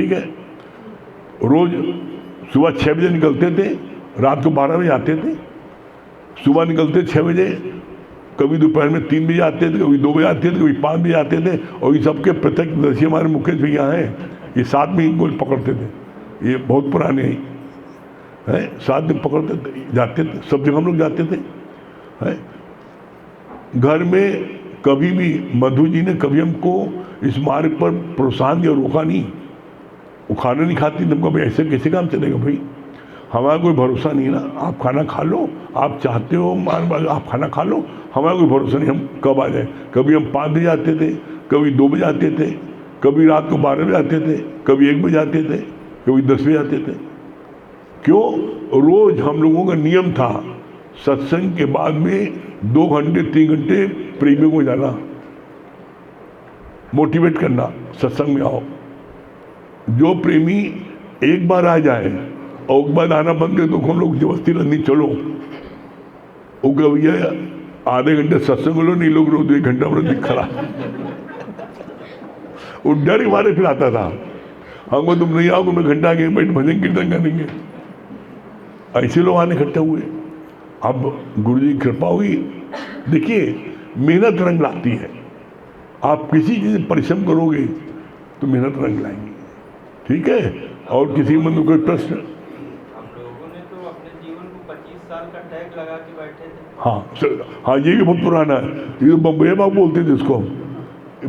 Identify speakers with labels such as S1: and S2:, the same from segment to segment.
S1: ठीक है, रोज सुबह 6 बजे निकलते थे, रात को 12 बजे आते थे। सुबह निकलते 6 बजे, कभी दोपहर में 3 बजे आते थे, कभी 2 बजे आते थे, कभी 5 बजे आते थे। और ये सबके प्रत्यक्षदर्शी हमारे मुकेश भैया हैं, ये साथ में ही गोल पकड़ते थे, ये बहुत पुराने हैं, साथ में पकड़ते थे, जाते थे, सब जगह हम लोग जाते थे। है घर में कभी भी मधु जी ने कभी हमको इस मार्ग पर प्रोत्साहन दिया, रोका नहीं। वो खाना नहीं खाती, तुमको भाई ऐसे कैसे काम चलेगा भाई, हमारा कोई भरोसा नहीं ना, आप खाना खा लो, आप चाहते हो आप खाना खा लो, हमारा कोई भरोसा नहीं हम कब आ जाए। कभी हम 5 बजे आते थे, कभी 2 बजे आते थे, कभी रात को 12 बजे आते थे, कभी 1 बजे आते थे, कभी 10 बजे आते थे। क्यों? रोज हम लोगों का नियम था सत्संग के बाद में 2 घंटे 3 घंटे प्रेमियों को जाना, मोटिवेट करना, सत्संग में आओ। जो प्रेमी एक बार आ जाए और एक बार आना बंद करे तो हम लोग जबरदस्ती नहीं चलो, वो क्या भैया आधे घंटे सत्संग लो, नहीं लोग रोज 1 घंटा में दिख खड़ा। वो डर के मारे फिर आता था, हमको तुम नहीं आओगे, मैं घंटा आगे बैठ भजन कीर्तन करेंगे। ऐसे लोग आने इकट्ठे हुए। अब गुरु जी की कृपा हुई। देखिए, मेहनत रंग लाती है। आप किसी चीज में परिश्रम करोगे तो मेहनत रंग लाएंगी, ठीक है। और किसी मन में कोई प्रश्न?
S2: हम लोगों ने तो अपने जीवन को 25 साल का टैग लगा के बैठे थे।
S1: हाँ, ये भी बहुत पुराना है। ये तो बम्बई बाबू बोलते थे इसको,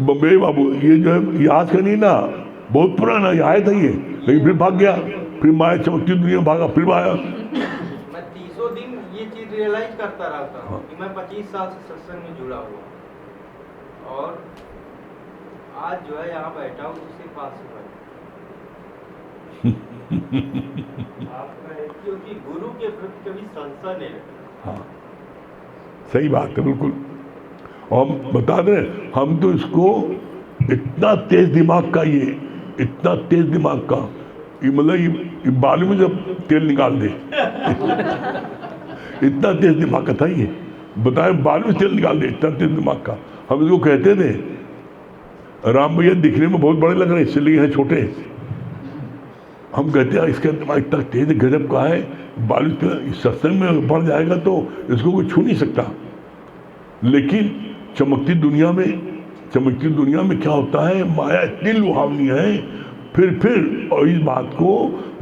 S1: बम्बई बाबू। ये जो है ये आज का नहीं ना, बहुत पुराना, ये आया था ये, लेकिन फिर भाग गया, फिर माया चमकती दुनिया भागा, फिर आया।
S2: मैं 30 दिन ये चीज रियलाइज करता रहता हूँ कि मैं 25 साल से सत्संग में जुड़ा हुआ, और आज जो है यहाँ बैठा हूँ उसके पास से आपका, क्योंकि गुरु के प्रति कभी संशय नहीं रखा।
S1: हाँ, सही बात है, बिल्कुल। और हम बता दें, हम तो इसको इतना तेज दिमाग का, ये इतना तेज दिमाग का, ये मतलब ये बालू में जब तेल निकाल दे इतना तेज दिमाग का था ये, बताए बालू में तेल निकाल दे, इतना तेज दिमाग का। हम इसको कहते थे, राम भैया दिखने में बहुत बड़े लग रहे हैं इसलिए हैं छोटे। हम कहते हैं इसका दिमाग इतना तेज गजब का है, बालू सत्संग में बढ़ जाएगा तो इसको कोई छू नहीं सकता। लेकिन चमकती दुनिया में क्या होता है, माया इतनी लुभावनी है। फिर और इस बात को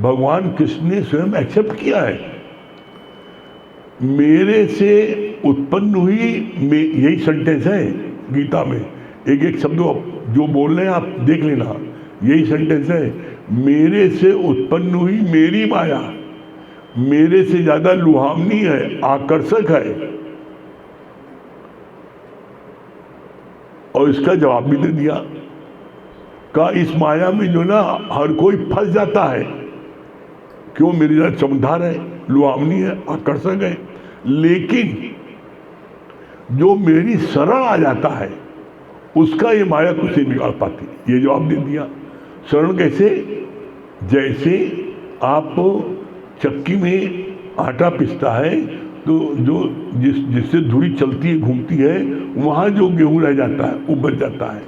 S1: भगवान कृष्ण ने स्वयं एक्सेप्ट किया है। मेरे से उत्पन्न हुई, यही सेंटेंस है गीता में, एक शब्द जो बोल रहे हैं आप देख लेना, यही सेंटेंस है, मेरे से उत्पन्न हुई मेरी माया मेरे से ज्यादा लुभावनी है, आकर्षक है। और इसका जवाब भी दे दिया, का इस माया में जो ना हर कोई फंस जाता है। क्यों? मेरी ज्यादा चमकदार है, लुभावनी है, आकर्षक है। लेकिन जो मेरी शरण आ जाता है उसका ये माया कुछ नहीं बिगाड़ पाती। ये जवाब दे दिया। शरण कैसे? जैसे आप चक्की में आटा पिसता है तो जो जिससे धुरी चलती है, घूमती है, वहाँ जो गेहूँ रह जाता है वो बच जाता है।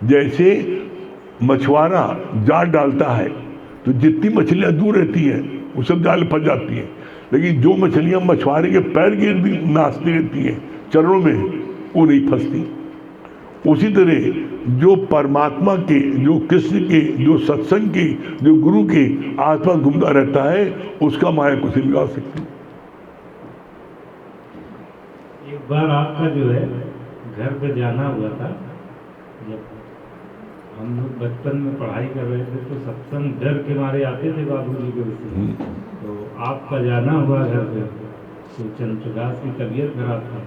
S1: जैसे मछुआरा जाल डालता है तो जितनी मछलियाँ दूर रहती हैं वो सब जाल फंस जाती हैं, लेकिन जो मछलियाँ मछुआरे के पैर के नाचती रहती हैं चरणों में, वो नहीं फंसती। उसी तरह जो परमात्मा के, जो कृष्ण के, जो सत्संग के, जो गुरु के आसपास घूमता रहता है, उसका माया कुछ नहीं बिगाड़ सकती।
S3: एक बार आपका जो है घर पे जाना हुआ था, जब हम लोग बचपन में पढ़ाई कर रहे थे तो सत्संग डर के मारे आते थे बाबूजी के उससे, तो आपका जाना हुआ घर पे, तो चंद्रप्रकाश की तबीयत खराब था,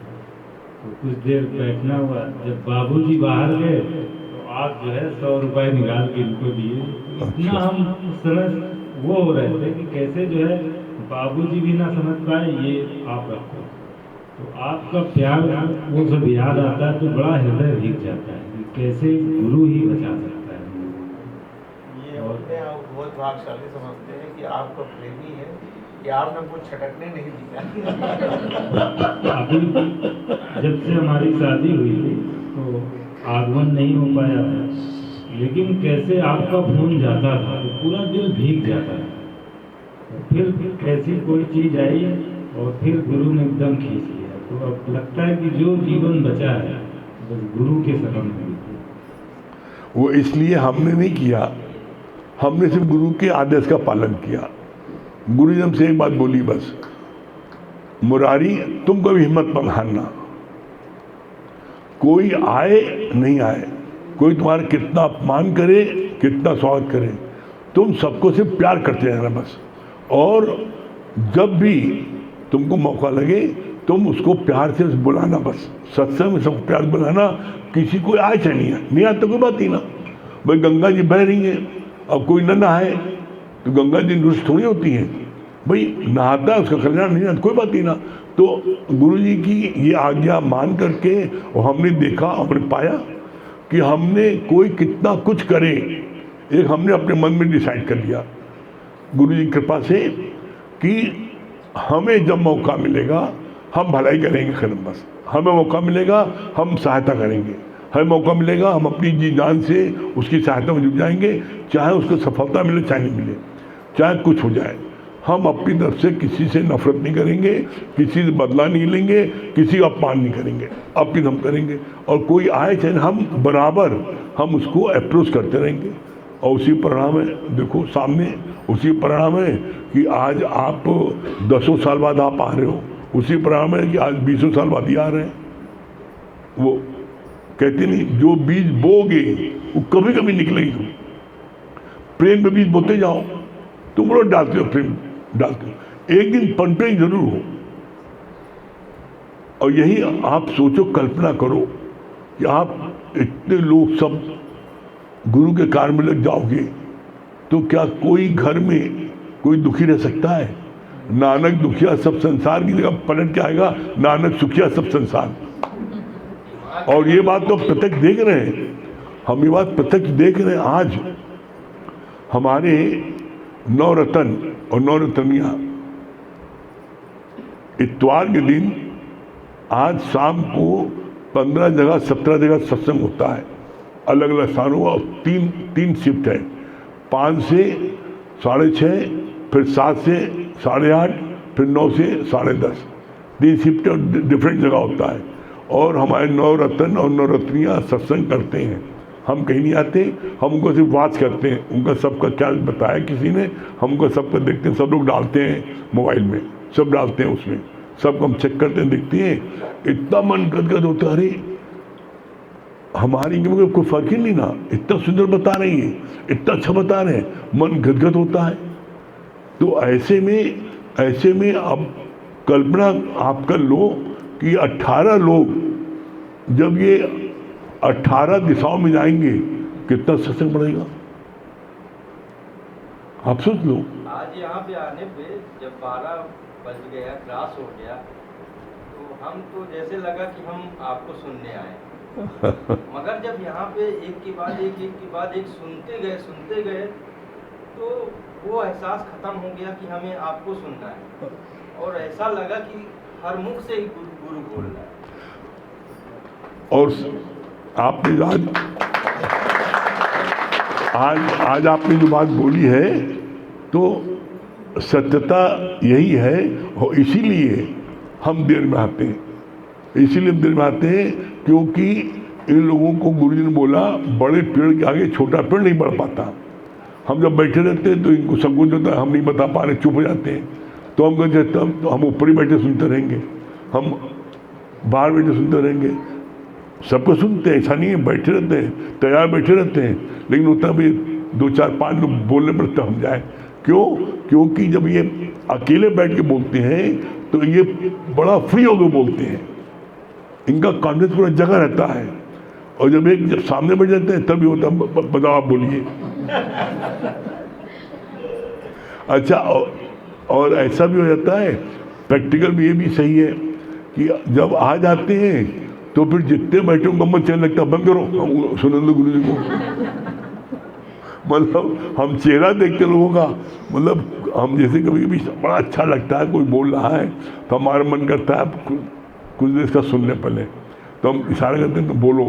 S3: तो कुछ देर बैठना हुआ। जब बाबूजी बाहर गए तो आप जो है 100 रुपये निकाल के इनको दिए। इतना हम उस समय वो हो रहे थे कि कैसे जो है बाबूजी भी ना समझ पाए, ये आप रखो। तो आपका प्यार वो सब याद आता है तो बड़ा हृदय भीग जाता है कि कैसे गुरु ही बचा सकता है।
S2: ये अपने आप बहुत भाग्यशाली समझते हैं कि आपका प्रेमी है कि आपने कुछ छटकने नहीं दिया।
S3: अभी जब से हमारी शादी हुई थी तो आगमन नहीं हो पाया था, लेकिन कैसे आपका फोन जाता था तो पूरा दिल भीग जाता था। फिर कैसी कोई चीज आई और फिर गुरु ने एकदम खींच लिया, तो अब लगता है कि जो जीवन बचा है बस गुरु के शरण में।
S1: वो इसलिए हमने नहीं किया, हमने सिर्फ गुरु के आदेश का पालन किया। गुरु जी हमसे एक बात बोली बस, मुरारी तुम कभी हिम्मत मत हारना, कोई आए नहीं आए, कोई तुम्हारा कितना अपमान करे कितना स्वागत करे, तुम सबको सिर्फ प्यार करते रहना बस। और जब भी तुमको मौका लगे तुम उसको प्यार से बुलाना बस, सत्संग में सबको प्यार बुलाना, किसी को आए चाहे नहीं आए तो कोई बात ही ना। भाई गंगा जी बह रही है, अब कोई न नहाए तो गंगा जी रुष्ट थोड़ी होती है, भाई नहाता है उसका कल्याण नहीं आता, कोई बात ही ना। तो गुरु जी की ये आज्ञा मान करके और हमने देखा, हमने पाया कि हमने कोई कितना कुछ करे, एक हमने अपने मन में डिसाइड कर लिया गुरु जी की कृपा से कि हमें जब मौका मिलेगा हम भलाई करेंगे, खत्म बस। हमें मौका मिलेगा हम सहायता करेंगे, हमें मौका मिलेगा हम अपनी जी जान से उसकी सहायता में जुट जाएंगे, चाहे उसको सफलता मिले चाहे नहीं मिले, चाहे कुछ हो जाए। हम अपनी तरफ से किसी से नफरत नहीं करेंगे, किसी से बदला नहीं लेंगे, किसी का अपमान नहीं करेंगे, अपनी हम करेंगे। और कोई आए चाहे हम बराबर हम उसको अप्रोच करते रहेंगे। और उसी परिणाम है, देखो सामने उसी परिणाम है कि आज आप 10 साल बाद आप आ रहे हो, उसी परिणाम है कि आज 20 साल बाद ही आ रहे हैं। वो कहते नहीं जो बीज बोगे वो कभी कभी निकलेगी। प्रेम में बीज बोते जाओ, तुम लोग डालते हो, प्रेम डालते हो, एक दिन पनपेंगे जरूर हो। और यही आप सोचो, कल्पना करो कि आप इतने लोग सब गुरु के कार्य में लग जाओगे तो क्या कोई घर में कोई दुखी रह सकता है? नानक दुखिया सब संसार की जगह पलट के आएगा नानक सुखिया सब संसार। और ये बात तो प्रत्यक्ष देख रहे हैं, हम ये बात प्रत्यक्ष देख रहे हैं। आज हमारे नवरत्न और नवरत्नियां इतवार के दिन आज शाम को 15 जगह 17 जगह सत्संग होता है, अलग अलग स्थानों और तीन शिफ्ट है, 5 से 6:30, फिर 7 से 8:30, फिर 9 से 10:30, 3 शिफ्ट डिफरेंट जगह होता है। और हमारे नवरत्न और नवरत्नियाँ सत्संग करते हैं, हम कहीं नहीं आते, हम उनको सिर्फ वाच करते हैं। उनका सबका क्या बताया किसी ने, हमको सबका देखते हैं, सब लोग डालते हैं मोबाइल में, सब डालते हैं उसमें, सबको हम चेक करते हैं, देखते हैं, इतना मन गदगद होता है, अरे हमारी कोई फर्क ही नहीं ना, इतना सुंदर बता रही है, इतना अच्छा बता रहे हैं, मन गदगद होता है। तो ऐसे में अब कल्पना आप कर लो कि 18 लोग जब ये 18 दिशाओं में जाएंगे कितना सत्संग बढ़ेगा, आप सोच लो।
S2: आज यहाँ पे आने पे जब 12 बज गया, क्रॉस हो गया, तो हम तो जैसे लगा कि हम आपको सुनने आए मगर जब यहाँ पे एक के बाद एक सुनते गए तो वो एहसास खत्म हो गया कि हमें आपको सुनना है, और ऐसा लगा कि हर मुख से ही गुरु बोल रहा है।
S1: और आपने आज आपने जो बात बोली है तो सत्यता यही है, और इसीलिए हम देर में आते हैं, क्योंकि इन लोगों को गुरुजी ने बोला बड़े पेड़ के आगे छोटा पेड़ नहीं बढ़ पाता। हम जब बैठे रहते हैं तो इनको संकोच होता है, हम नहीं बता पा रहे, चुप हो जाते हैं। तो हम कहते हैं तब तो हम ऊपर ही बैठे सुनते रहेंगे, हम बाहर बैठे सुनते रहेंगे, सबको सुनते हैं, ऐसा नहीं है, बैठे रहते हैं, तैयार बैठे रहते हैं, लेकिन उतना भी 2 4 5 लोग बोलने पर तब हम जाए। क्यों? क्योंकि जब ये अकेले बैठ के बोलते हैं तो ये बड़ा फ्री होकर बोलते हैं, इनका कॉन्फिडेंस पूरा जगह रहता है। और जब सामने बैठ जाते हैं तभी होता है बताओ आप बोलिए। अच्छा, और ऐसा भी हो जाता है, प्रैक्टिकल भी ये भी सही है कि जब आ जाते हैं तो फिर जितने बैठे उनका मन चलने लगता है, बंद करो सुनने दो गुरु जी को। मतलब हम चेहरा देखते लोगों का, मतलब हम जैसे कभी कभी बड़ा अच्छा लगता है कोई बोल रहा है तो हमारा मन करता है कुछ देर इसका सुनने पहले, तो हम इशारा करते हैं तो बोलो,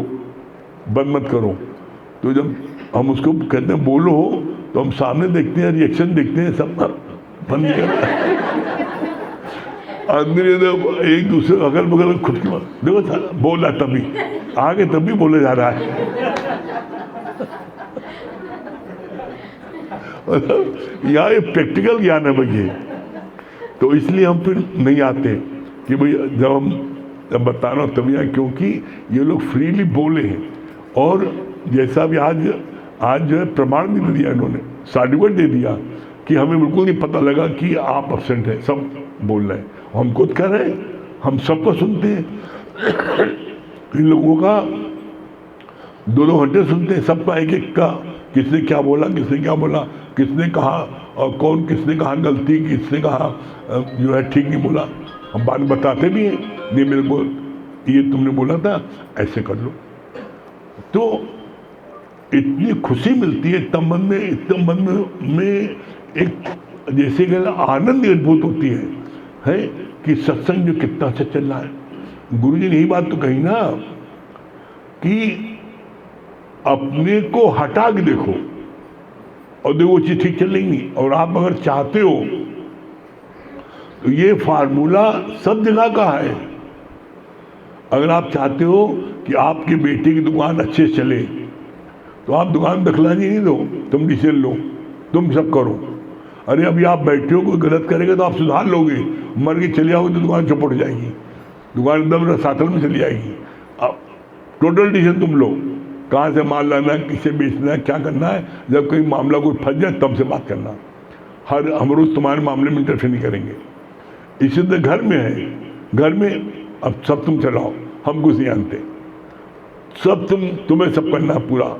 S1: बंद मत करो। तो जब हम उसको कहते हैं बोलो, तो हम सामने देखते हैं, रिएक्शन देखते हैं, सब बंद कर आदमी एक दूसरे अगल बगल खुद की देखो साला बोल रहा तभी आगे तभी बोले जा रहा है। यहाँ ये प्रैक्टिकल ज्ञान है भाई ये। तो इसलिए हम फिर नहीं आते कि भाई जब बता रहा हूँ तभी, क्योंकि ये लोग फ्रीली बोले हैं। और जैसा भी आज जो है प्रमाण भी दे दिया इन्होंने, सर्टिफिकेट दे दिया कि हमें बिल्कुल नहीं पता लगा कि आप एब्सेंट हैं, सब बोल रहे हैं। हम खुद कह रहे हैं, हम सबको सुनते हैं। इन लोगों का 2-2 घंटे सुनते हैं, सबका एक एक का, किसने क्या बोला, किसने क्या बोला, किसने कहा और कौन किसने कहा गलती, किसने कहा जो है ठीक नहीं बोला। हम बाद में बताते भी हैं, नहीं मेरे को ये तुमने बोला था, ऐसे कर लो। तो इतनी खुशी मिलती है तब मन में एक जैसे कि आनंद अनुभूत होती है कि सत्संग जो कितना अच्छा चल रहा है। गुरु जी ने यही बात तो कही ना कि अपने को हटा के देखो और देखो चीज ठीक चल रही नहीं। और आप अगर चाहते हो तो ये फार्मूला सब जगह का है। अगर आप चाहते हो कि आपके बेटे की दुकान अच्छे से चले तो आप दुकान दखलानी नहीं दो, तुम डिसीजन लो, तुम सब करो। अरे अभी आप बैठे हो, कोई गलत करेगा तो आप सुधार लोगे, मर के चले आओगे तो दुकान चौपट जाएगी, दुकान एकदम साथल में चली जाएगी। अब टोटल डिसीजन तुम लो, कहाँ से माल लाना है, किसे बेचना है, क्या करना है। जब कोई मामला कोई फंस जाए तब से बात करना। हम रोज तुम्हारे मामले में इंटरफेयर नहीं करेंगे। इसी तरह घर में है, घर में अब सब तुम चलाओ, हम कुछ नहीं जानते, सब तुम्हें सब करना है पूरा।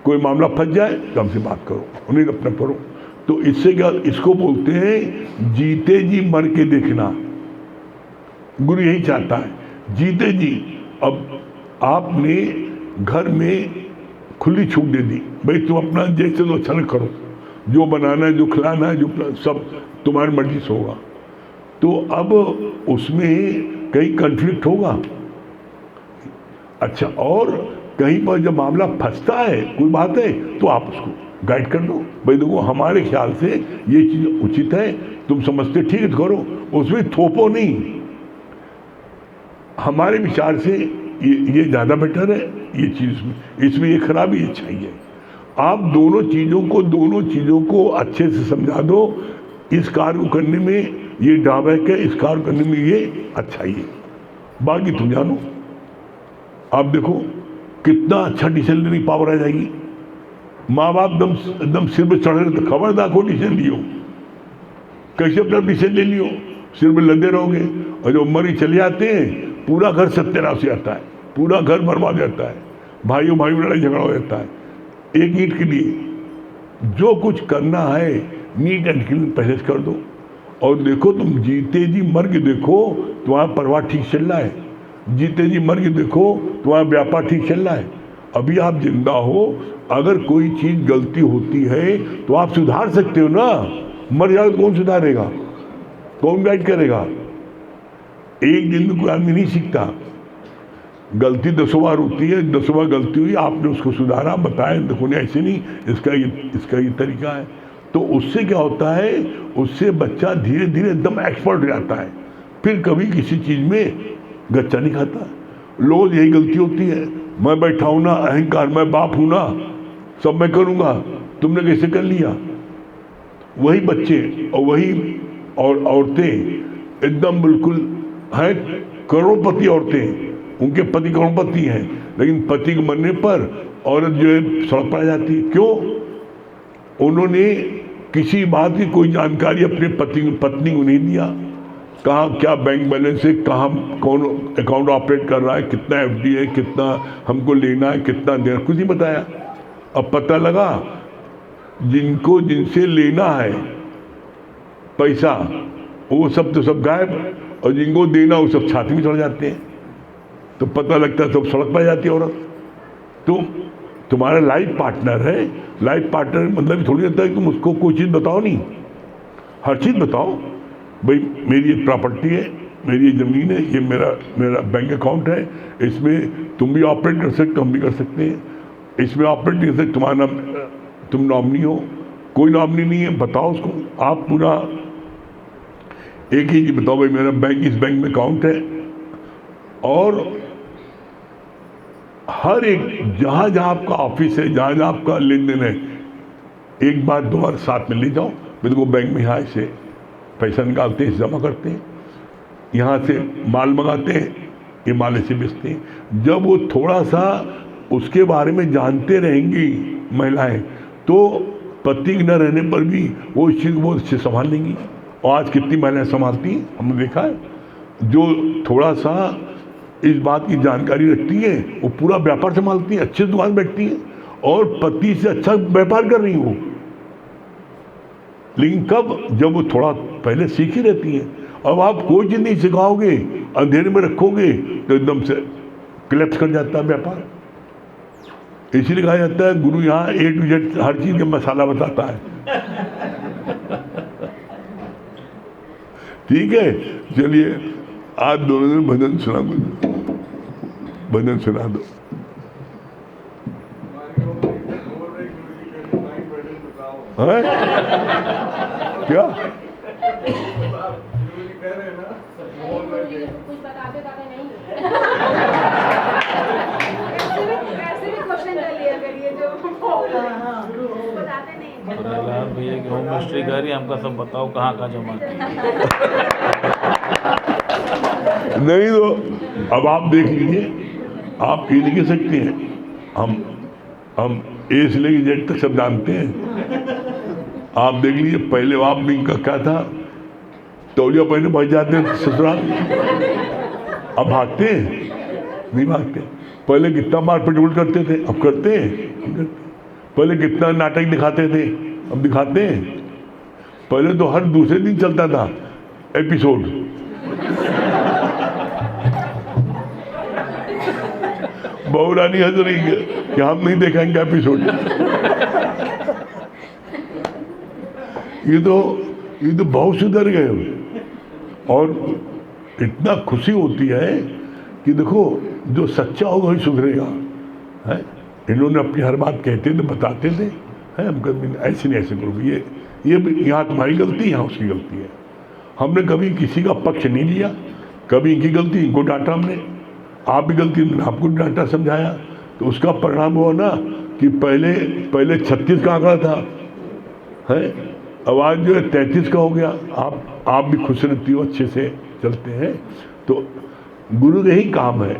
S1: कोई मामला फंस जाए तो हमसे बात करो, उन्हें अपना करो। तो इससे क्या, इसको बोलते हैं जीते जी मर के देखना। गुरु यही चाहता है, जीते जी। अब आपने घर में खुली छूट दे दी, भाई तुम अपना जैसे तो अच्छा करो, जो बनाना है, जो खिलाना है, जो सब तुम्हारी मर्जी से होगा। तो अब उसमें कहीं कन्फ्लिक्ट होगा। अच्छा, और कहीं पर जब मामला फंसता है, कोई बात है, तो आप उसको गाइड कर दो, भाई देखो हमारे ख्याल से ये चीज़ उचित है, तुम समझते ठीक है तो करो, उसमें थोपो नहीं। हमारे विचार से ये ज़्यादा बेटर है, ये चीज़ इसमें ये खराबी, ये चाहिए। आप दोनों चीज़ों को अच्छे से समझा दो। इस कार्य को करने में ये ड्रॉबैक है, इस कार्य करने में ये अच्छाई है, बाकी तुम जानो। आप देखो कितना अच्छा डिसीजन लेने की पावर आ जाएगी। माँ बाप एकदम सिर पे चढ़ रहे तो खबरदार को डिसीजन लियो, कैसे अपना डिसीजन ले लियो, सिर में लदे रहोगे। और जो मरी चले जाते हैं पूरा घर सत्यानाश हो जाता है, पूरा घर बर्बाद हो जाता है, भाइयों में लड़ाई झगड़ा हो जाता है एक ईंट के लिए। जो कुछ करना है नीट एंड क्लीन पहले से कर दो। और देखो तुम जीते जी मर के देखो तुम्हारा परिवार ठीक चल रहा है, जीते जी मर के देखो तुम्हारा व्यापार ठीक चल रहा है। अभी आप जिंदा हो, अगर कोई चीज़ गलती होती है तो आप सुधार सकते हो ना। मर जाओ कौन सुधारेगा, कौन गाइड करेगा। एक दिन में कोई आदमी नहीं सीखता, गलती 10 बार होती है, 10 बार गलती हुई, आपने उसको सुधारा, बताया देखो नहीं ऐसे नहीं, इसका ये तरीका है। तो उससे क्या होता है, उससे बच्चा धीरे धीरे एकदम एक्सपर्ट हो जाता है, फिर कभी किसी चीज़ में गच्चा नहीं खाता। लोग यही गलती होती है, मैं बैठा हूँ ना, अहंकार, मैं बाप हूँ ना, सब मैं करूँगा, तुमने कैसे कर लिया। वही बच्चे और वही औरतें एकदम बिल्कुल हैं करोड़पति औरतें, उनके पति करोड़पति हैं, लेकिन पति के मरने पर औरत जो है सड़क पर आ जाती है। क्यों? उन्होंने किसी बात की कोई जानकारी अपने पत्नी को नहीं दिया, कहाँ क्या बैंक बैलेंस है, कहाँ कौन अकाउंट ऑपरेट कर रहा है, कितना एफडी है, कितना हमको लेना है, कितना देना, कुछ नहीं बताया। अब पता लगा जिनसे लेना है पैसा वो सब तो सब गायब, और जिनको देना वो सब छाती में चढ़ जाते हैं। तो पता लगता है सब सड़क पर जाती है औरत। तो तुम्हारा लाइफ पार्टनर है, लाइफ पार्टनर मतलब थोड़ी होता है कि तुम उसको कोई चीज़ बताओ नहीं, हर चीज़ बताओ। भाई मेरी ये प्रॉपर्टी है, मेरी ये ज़मीन है, ये मेरा बैंक अकाउंट है, इसमें तुम भी ऑपरेट कर सकते हो, हम भी कर सकते हैं। इसमें ऑपरेटिंग से तुम्हारा नाम, तुम नॉमिनी हो, कोई नॉमिनी नहीं है, बताओ उसको। आप पूरा एक ही बताओ भाई मेरा बैंक इस बैंक में अकाउंट है, और हर एक जहाँ जहाँ आपका ऑफिस है, जहाँ जहाँ आपका लेन देन है, एक बार 2 बार साथ में ले जाओ। मेरे को बैंक में यहाँ से पैसा निकालते हैं, जमा करते हैं, यहाँ से माल मंगाते हैं, ये माल ऐसे बेचते हैं। जब वो थोड़ा सा उसके बारे में जानते रहेंगी महिलाएं, तो पति न रहने पर भी वो इस चीज़ को बहुत अच्छे संभाल लेंगी। और आज कितनी महिलाएं संभालती हैं हमने देखा है, जो थोड़ा सा इस बात की जानकारी रखती है, वो पूरा व्यापार संभालती है, अच्छे दुकान बैठती है और पति से अच्छा व्यापार कर रही हो। लेकिन कब, जब वो थोड़ा पहले सीखी रहती है। अब आप कोई चीज़ नहीं सिखाओगे, अंधेरे में रखोगे, तो एकदम से क्लैप्स कर जाता है व्यापार। इसीलिए कहा जाता है गुरु यहाँ A to Z हर चीज़ का मसाला बताता है। ठीक है, चलिए आज दोनों ने भजन सुना, भजन सुना दो। है? क्या
S4: कुछ बताते नहीं ऐसे भी क्वेश्चन कर लिया करिए जो बताते नहीं।
S5: प्रहलाद भैया की होम मिनिस्ट्री कह रही है हमका सब बताओ कहाँ कहाँ जमा
S1: नहीं तो अब आप देख लीजिए, आप ये नहीं कह सकते हैं हम ए से लेके जेड तक सब जानते हैं। आप देख लीजिए, पहले आप भी इनका क्या था, तौलिया पहले भाग जाते हैं ससुराल, अब भागते हैं नहीं भागते। पहले कितना मार पेट्रोल करते थे, अब करते हैं। पहले कितना नाटक दिखाते थे, अब दिखाते हैं। पहले तो हर दूसरे दिन चलता था एपिसोड, बहू रानी हंस रही है कि हम नहीं देखेंगे एपिसोड। ये तो बहुत सुधर गए। और इतना खुशी होती है कि देखो जो सच्चा होगा वही सुधरेगा। है, इन्होंने अपनी हर बात कहते थे, बताते थे, है हम कभी ऐसे नहीं ऐसे करो, ये यहाँ तुम्हारी गलती, यहाँ उसकी गलती है। हमने कभी किसी का पक्ष नहीं लिया, कभी इनकी गलती इनको डांटा हमने, आप भी गलती आपको डांटा समझाया। तो उसका परिणाम हुआ ना कि पहले 36 का आंकड़ा था, है अब आज जो है 33 का हो गया। आप भी खुश रहती हो, अच्छे से चलते हैं। तो गुरु का ही काम है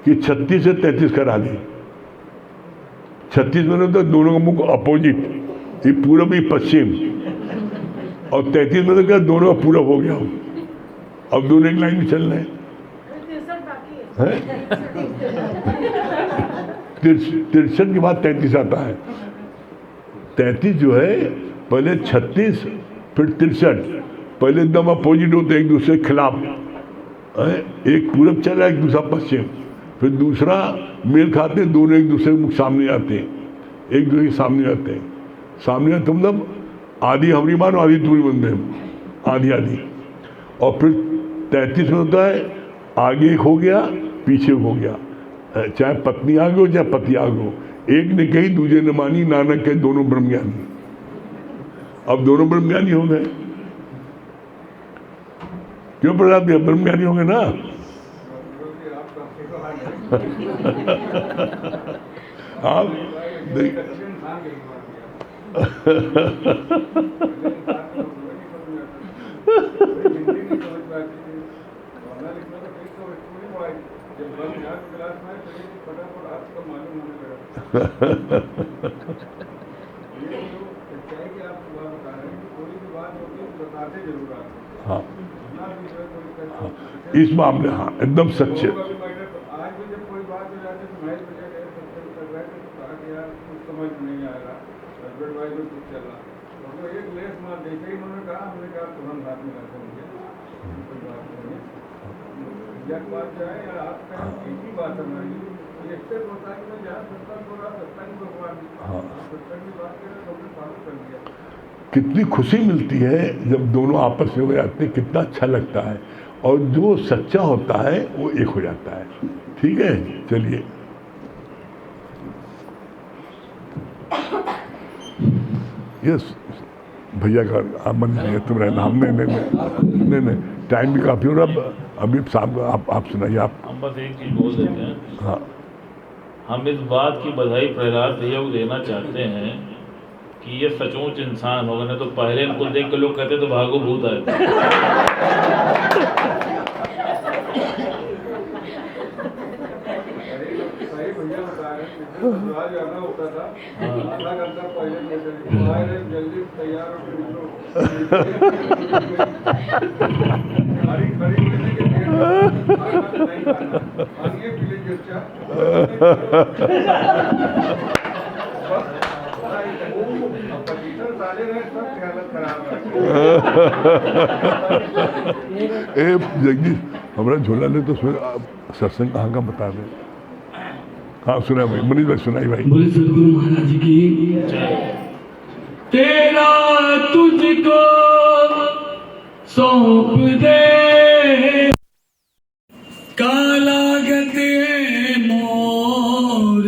S1: कि 36 से 33 करा दे। 36 में तो दोनों का मुख अपोजिट, ये पूरब ही पश्चिम, और 33 में तो क्या दोनों का पूरब हो गया। अब दोनों एक लाइन में चल रहे हैं। 63 के बाद 33 आता है। 33 जो है पहले 36 फिर 63, पहले एकदम अपोजिट होते एक दूसरे के खिलाफ। एक पूरब चला, एक दूसरा पश्चिम, फिर दूसरा मेल खाते, दोनों एक दूसरे के मुख सामने आते हैं, एक दूसरे के सामने आते हैं। सामने आते मतलब आधी हमारी मानो आधी तुम्हारी बंदे, आधी आधी। और फिर 33 में होता है आगे एक हो गया, पीछे हो गया, चाहे पत्नी आगे हो चाहे पति आगे हो। एक ने कही दूसरे ने मानी, नानक के दोनों ब्रह्मज्ञानी। अब दोनों ब्रह्मज्ञानी हो गए। क्यों प्रहलाद भैया ब्रह्मज्ञानी हो गए ना? आप हाँ, इस मामले हाँ एकदम सच्चे।
S6: आज भी जब कोई बात हो जाती है तो भाई बजा गए सत्संग कर रहे थे, तो कहा कि यार कुछ समझ नहीं आ रहा, हस्बैंड वाइफ में कुछ चल रहा, और वो एक लेस मार जैसे ही उन्होंने कहा, हमने कहा तुरंत हाथ में रखा मुझे कोई बात नहीं है। जब बात जो है यार आपका एक ही बात है हमारी, एक्सेप्ट होता है कि मैं जहाँ सत्संग हो रहा सत्संग भगवान सत्संग की बात करें तो फिर फॉलो कर लिया।
S1: कितनी खुशी मिलती है जब दोनों आपस में हो जाते हैं, कितना अच्छा लगता है। और जो सच्चा होता है वो एक हो जाता है। ठीक है, चलिए। ये भैया का आप मन नहीं है, तुम रहना, हम नहीं टाइम भी काफ़ी हो रहा। अभी शाम का आप सुनाइए आप।
S5: हम बस एक चीज़ बोल देते हैं,
S1: हाँ,
S5: हम इस बात की बधाई प्रहलाद भैया को देना चाहते हैं कि ये सचमुच इंसान होगा, नहीं तो पहले इनको देख के लोग कहते तो भागो भूत आए।
S6: सही भैया बता रहे हैं, ससुराल जाना होता था, आधा घंटा पहले निकल आए रहे, जल्दी तैयार होकर निकलो। गाड़ी खड़ी होने के लिए खाना नहीं खाना, आगे प्लीज अच्छा। साले रहे, सब हालत खराब है।
S1: जगदीश हमारा झोला ले तो उसमें सत्संग कहाँ का बता दें। हाँ सुना भाई, मनीष भाई सुनाई भाई।
S7: बोले सदगुरु महाराज जी की तेरा तुझको सौंप दे काला गते मोर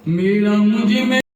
S7: मेरा मुझ में